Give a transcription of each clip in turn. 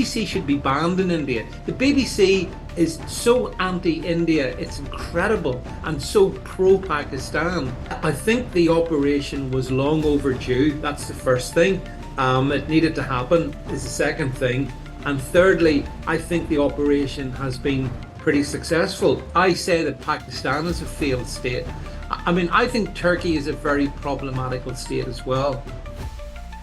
BBC should be banned in India. The BBC is so anti-India, it's incredible, and so pro-Pakistan. I think the operation was long overdue. That's the first thing. It needed to happen is the second thing. And thirdly, I think the operation has been pretty successful. I say that Pakistan is a failed state. I mean, I think Turkey is a very problematical state as well.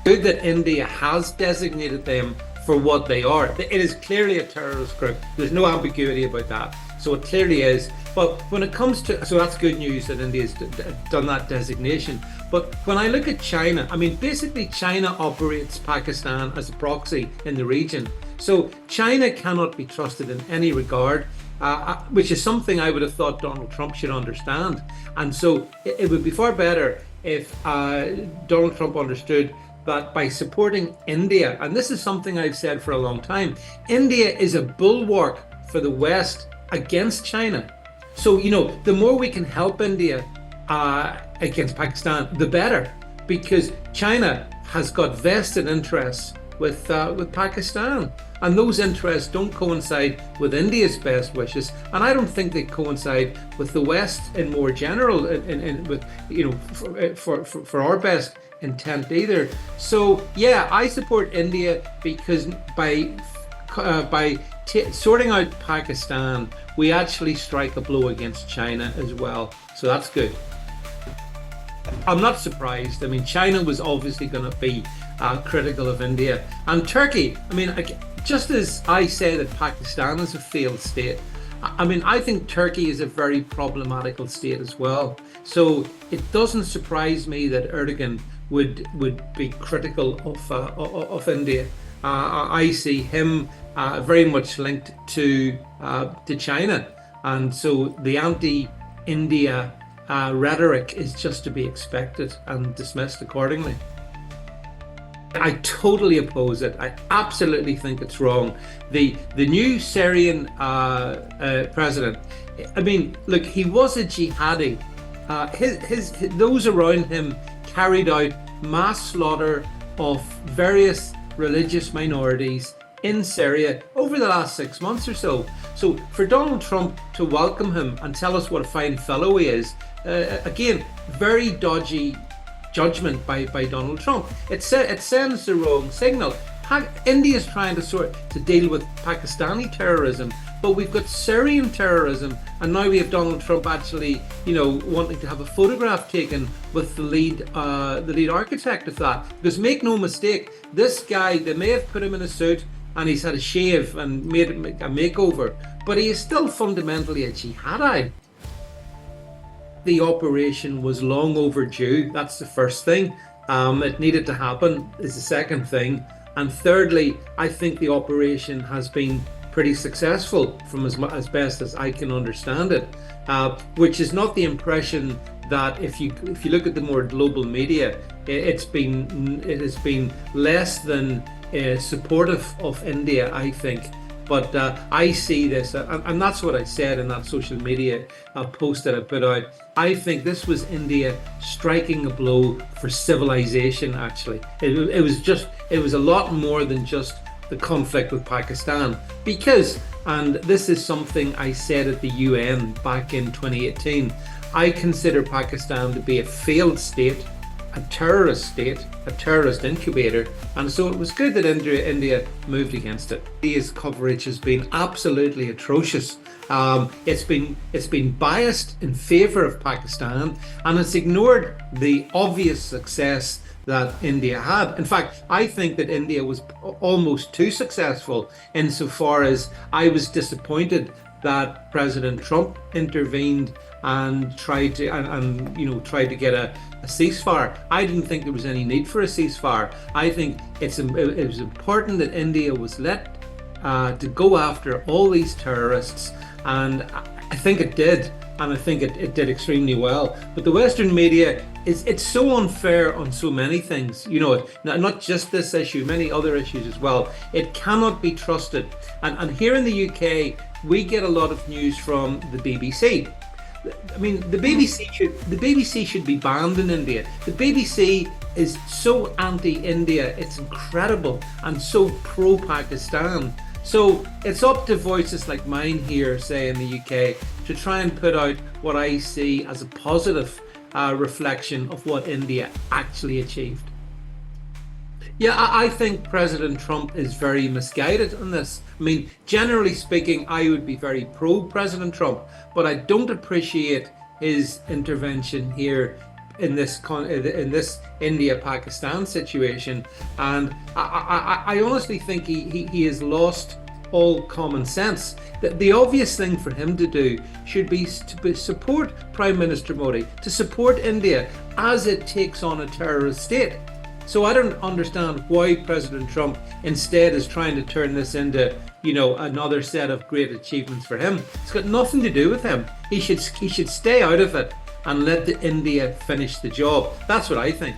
Good that India has designated them for what they are. It is clearly a terrorist group. There's no ambiguity about that. So it clearly is. But when it comes to, so that's good news that India's done that designation. But when I look at China, I mean, basically China operates Pakistan as a proxy in the region. So China cannot be trusted in any regard, which is something I would have thought Donald Trump should understand. And so it would be far better if Donald Trump understood that by supporting India, and this is something I've said for a long time, India is a bulwark for the West against China. So, you know, the more we can help India against Pakistan, the better, because China has got vested interests with Pakistan, and those interests don't coincide with India's best wishes, and I don't think they coincide with the West in more general, with, you know, for our best intent either. So yeah, I support India because by sorting out Pakistan, we actually strike a blow against China as well. So that's good. I'm not surprised. I mean, China was obviously going to be critical of India. And Turkey, I mean, just as I say that Pakistan is a failed state, I mean, I think Turkey is a very problematical state as well. So it doesn't surprise me that Erdogan would be critical of India. I see him very much linked to China, and so the anti-India rhetoric is just to be expected and dismissed accordingly. I totally oppose it. I absolutely think it's wrong. The new Syrian president, I mean, look, he was a jihadi. Those around him carried out mass slaughter of various religious minorities in Syria over the last 6 months or so. So for Donald Trump to welcome him and tell us what a fine fellow he is, again, very dodgy judgment by Donald Trump. It sends the wrong signal. India is trying to deal with Pakistani terrorism, but we've got Syrian terrorism, and now we have Donald Trump actually, you know, wanting to have a photograph taken with the lead architect of that. Because make no mistake, this guy, they may have put him in a suit and he's had a shave and made a makeover, but he is still fundamentally a jihadi. The operation was long overdue. That's the first thing. It needed to happen is the second thing. And thirdly, I think the operation has been pretty successful from as best as I can understand it, which is not the impression that if you look at the more global media, it has been less than supportive of India, I think. But I see this, and that's what I said in that social media post that I put out. I think this was India striking a blow for civilization, actually. It was a lot more than just the conflict with Pakistan. Because, and this is something I said at the UN back in 2018, I consider Pakistan to be a failed state, a terrorist incubator, and so it was good that India moved against it. India's coverage has been absolutely atrocious. It's been biased in favor of Pakistan, and it's ignored the obvious success that India had. In fact, I think that India was almost too successful insofar as I was disappointed that President Trump intervened and tried to get a ceasefire. I didn't think there was any need for a ceasefire. I think it was important that India was let to go after all these terrorists, and I think it did, and I think it did extremely well. But the Western media it's so unfair on so many things, you know, not just this issue, many other issues as well. It cannot be trusted. And here in the UK, we get a lot of news from the BBC. I mean, the BBC should be banned in India. The BBC is so anti-India, it's incredible, and so pro-Pakistan. So it's up to voices like mine here, say in the UK, to try and put out what I see as a positive reflection of what India actually achieved. Yeah, I think President Trump is very misguided on this. I mean, generally speaking, I would be very pro President Trump, but I don't appreciate his intervention here in this India-Pakistan situation, and I honestly think he has lost all common sense. The obvious thing for him to do should be to support Prime Minister Modi, to support India as it takes on a terrorist state. So I don't understand why President Trump instead is trying to turn this into, another set of great achievements for him. It's got nothing to do with him. He should stay out of it and let the India finish the job. That's what I think.